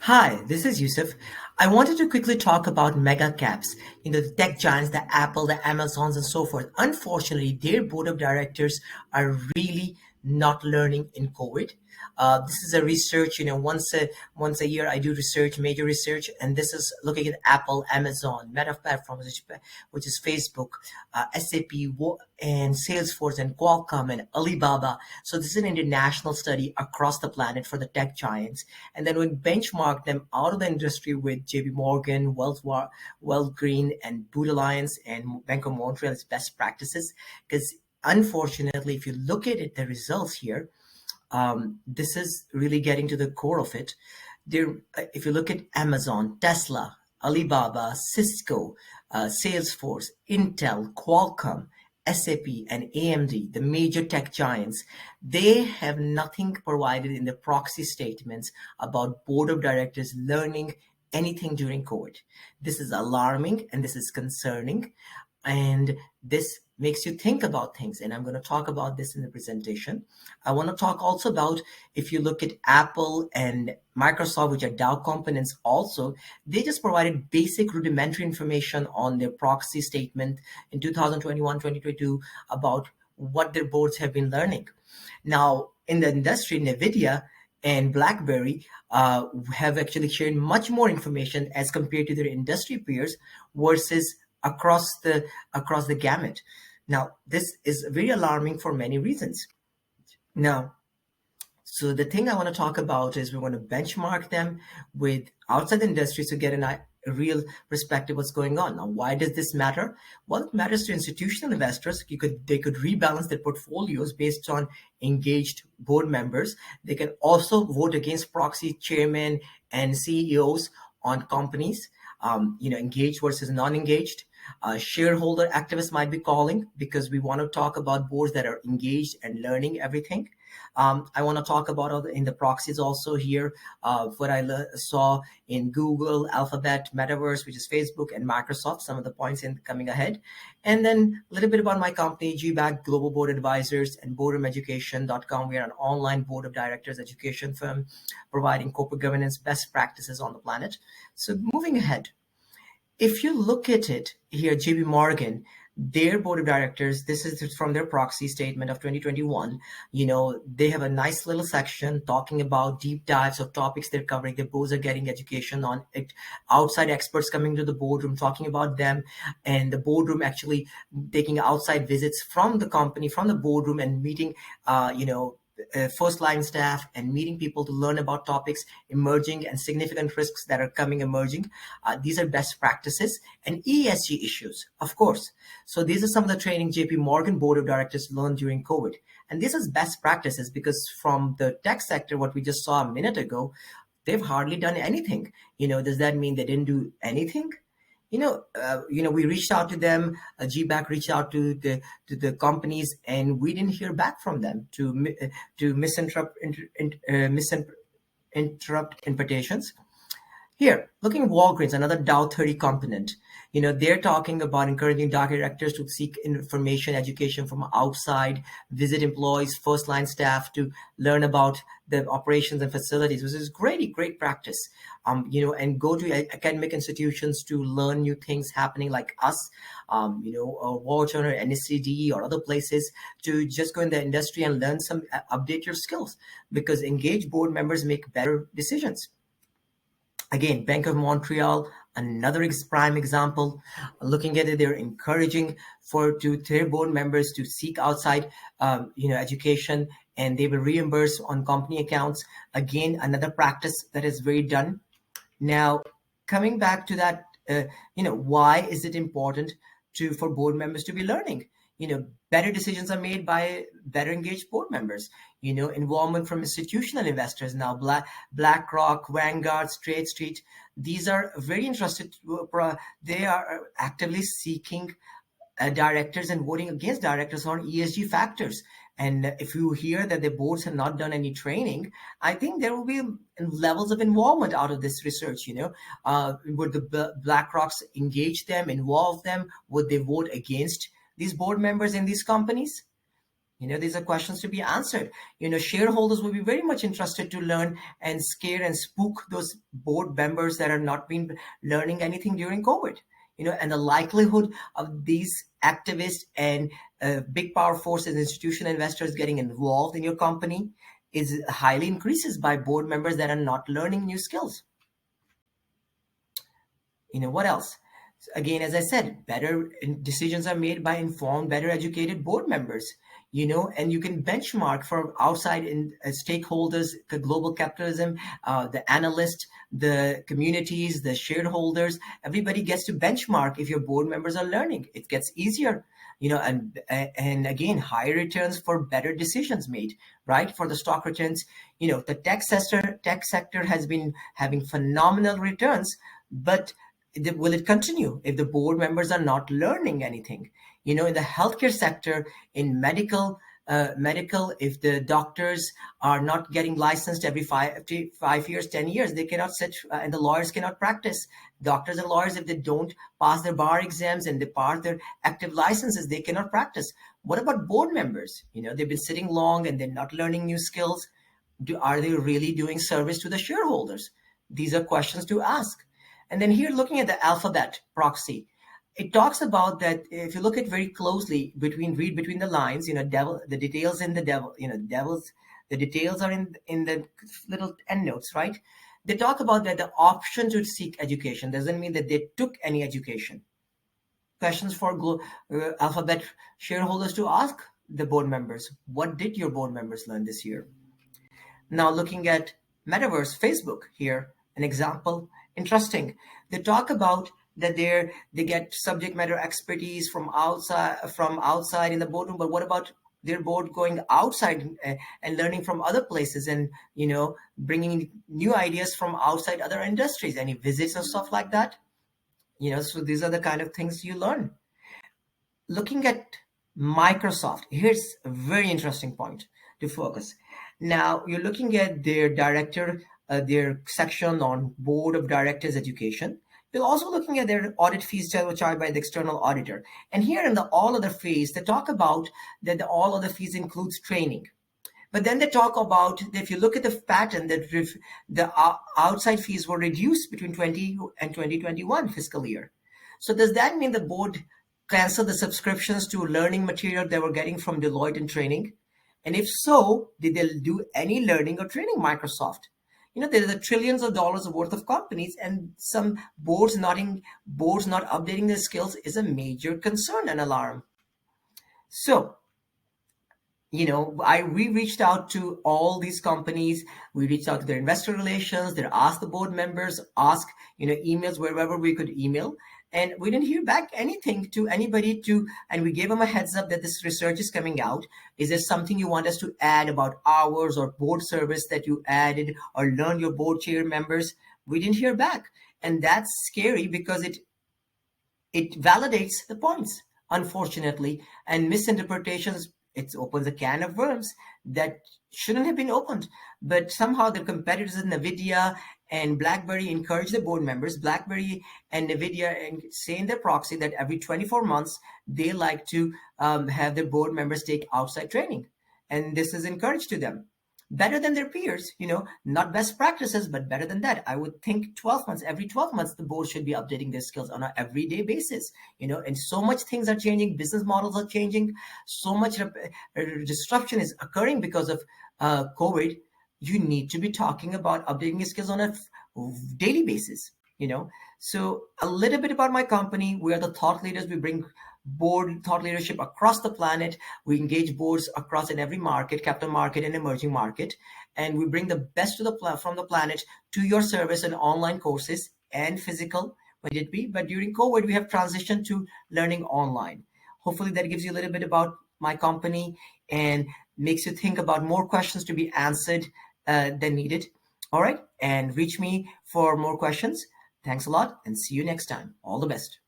Hi, this is Yusuf. I wanted to quickly talk about mega caps, the tech giants, the Apple, the Amazons, and so forth. Unfortunately, their board of directors are really not learning in COVID. This is a research, once a year I do research, major research, and this is looking at Apple, Amazon, Meta platforms, which is Facebook, SAP, and Salesforce, and Qualcomm, and Alibaba. So this is an international study across the planet for the tech giants. And then we benchmark them out of the industry with JP Morgan, Green, and Boot Alliance, and Bank of Montreal as best practices. Because unfortunately, if you look at it, the results here, this is really getting to the core of it. If you look at Amazon, Tesla, Alibaba, Cisco, Salesforce, Intel, Qualcomm, SAP, and AMD, the major tech giants, they have nothing provided in the proxy statements about board of directors learning anything during COVID. This is alarming and this is concerning. And this makes you think about things. And I'm going to talk about this in the presentation. I want to talk also about, if you look at Apple and Microsoft, which are Dow components also, they just provided basic rudimentary information on their proxy statement in 2021, 2022 about what their boards have been learning. Now, in the industry, NVIDIA and BlackBerry have actually shared much more information as compared to their industry peers versus across the gamut. Now, this is very alarming for many reasons. Now, so the thing I want to talk about is we're going to benchmark them with outside the industry to get a real perspective what's going on. Now, why does this matter? Well, it matters to institutional investors. They could rebalance their portfolios based on engaged board members. They can also vote against proxy chairmen and CEOs on companies, engaged versus non-engaged. Shareholder activists might be calling because we want to talk about boards that are engaged and learning everything. I want to talk about in the proxies also here, what I saw in Google, Alphabet, Metaverse, which is Facebook, and Microsoft, some of the points coming ahead. And then a little bit about my company, GBAC Global Board Advisors and boardroomeducation.com. We are an online board of directors education firm providing corporate governance best practices on the planet. So moving ahead. If you look at it here, JP Morgan, their board of directors, this is from their proxy statement of 2021. They have a nice little section talking about deep dives of topics they're covering. Their boards are getting education on it, outside experts coming to the boardroom, talking about them, and the boardroom actually taking outside visits from the company, from the boardroom, and meeting, first line staff and meeting people to learn about topics emerging and significant risks that are emerging. These are best practices and ESG issues, of course. So these are some of the training JP Morgan board of directors learned during COVID. And this is best practices because from the tech sector, what we just saw a minute ago, they've hardly done anything. Does that mean they didn't do anything? We reached out to them. GBAC reached out to the companies, and we didn't hear back from them to misinterrupt invitations. Here, looking at Walgreens, another Dow 30 component, they're talking about encouraging directors to seek information, education from outside, visit employees, first line staff to learn about the operations and facilities, which is great practice. And go to academic institutions to learn new things happening like us, or Wharton or NSCD or other places, to just go in the industry and learn update your skills, because engaged board members make better decisions. Again, Bank of Montreal, another prime example. Looking at it, they're encouraging their board members to seek outside, education, and they will reimburse on company accounts. Again, another practice that is very done. Now, coming back to that, why is it important for board members to be learning? Better decisions are made by better engaged board members. Involvement from institutional investors now, BlackRock, Vanguard, State Street. These are very interested. They are actively seeking directors and voting against directors on ESG factors. And if you hear that the boards have not done any training, I think there will be levels of involvement out of this research. Would the BlackRocks engage them, involve them? Would they vote against these board members in these companies? These are questions to be answered. Shareholders will be very much interested to learn and scare and spook those board members that are not been learning anything during COVID. And the likelihood of these activists and big power forces, institutional investors getting involved in your company is highly increases by board members that are not learning new skills. What else? Again, as I said, better decisions are made by informed, better educated board members. And you can benchmark from outside stakeholders, the global capitalism, the analysts, the communities, the shareholders. Everybody gets to benchmark if your board members are learning. It gets easier. And again, higher returns for better decisions made, right? For the stock returns, the tech sector has been having phenomenal returns, but will it continue if the board members are not learning anything? In the healthcare sector, in medical, if the doctors are not getting licensed every 5 years, 10 years, they cannot sit, and the lawyers cannot practice. Doctors and lawyers, if they don't pass their bar exams and they pass their active licenses, they cannot practice. What about board members? They've been sitting long and they're not learning new skills. Are they really doing service to the shareholders? These are questions to ask. And then here, looking at the alphabet proxy, it talks about that if you look at very closely read between the lines, the details in the devil, the details are in the little endnotes, right? They talk about that the option to seek education doesn't mean that they took any education. Questions for alphabet shareholders to ask the board members. What did your board members learn this year? Now looking at Metaverse, Facebook here, an example. Interesting. They talk about that they get subject matter expertise from outside in the boardroom, but what about their board going outside and learning from other places and bringing new ideas from outside other industries? Any visits and stuff like that? So these are the kind of things you learn. Looking at Microsoft, here's a very interesting point to focus. Now you're looking at their director. Their section on board of directors education. We're also looking at their audit fees charged by the external auditor. And here in the all other fees, they talk about that the all other fees includes training. But then they talk about that if you look at the pattern that the outside fees were reduced between 20 and 2021 fiscal year. So does that mean the board canceled the subscriptions to learning material they were getting from Deloitte and training? And if so, did they do any learning or training Microsoft? There are trillions of dollars worth of companies, and some boards not updating their skills is a major concern and alarm. So, we reached out to all these companies. We reached out to their investor relations. They asked the board members, emails wherever we could email. And we didn't hear back anything to anybody and we gave them a heads up that this research is coming out. Is there something you want us to add about hours or board service that you added or learn your board chair members? We didn't hear back. And that's scary because it validates the points, unfortunately, and misinterpretations. It opens a can of worms that shouldn't have been opened. But somehow the competitors in NVIDIA and BlackBerry encourage the board members, BlackBerry and NVIDIA, and say in their proxy that every 24 months, they like to have their board members take outside training. And this is encouraged to them. Better than their peers, not best practices, but better than that. I would think 12 months, every 12 months, the board should be updating their skills on an everyday basis, and so much things are changing. Business models are changing. So much disruption is occurring because of COVID. You need to be talking about updating your skills on a daily basis, So a little bit about my company. We are the thought leaders. We bring board thought leadership across the planet. We engage boards across in every market, capital market and emerging market. And we bring the best from the planet to your service in online courses and physical when it be. But during COVID, we have transitioned to learning online. Hopefully that gives you a little bit about my company and makes you think about more questions to be answered than needed. All right. And reach me for more questions. Thanks a lot and see you next time. All the best.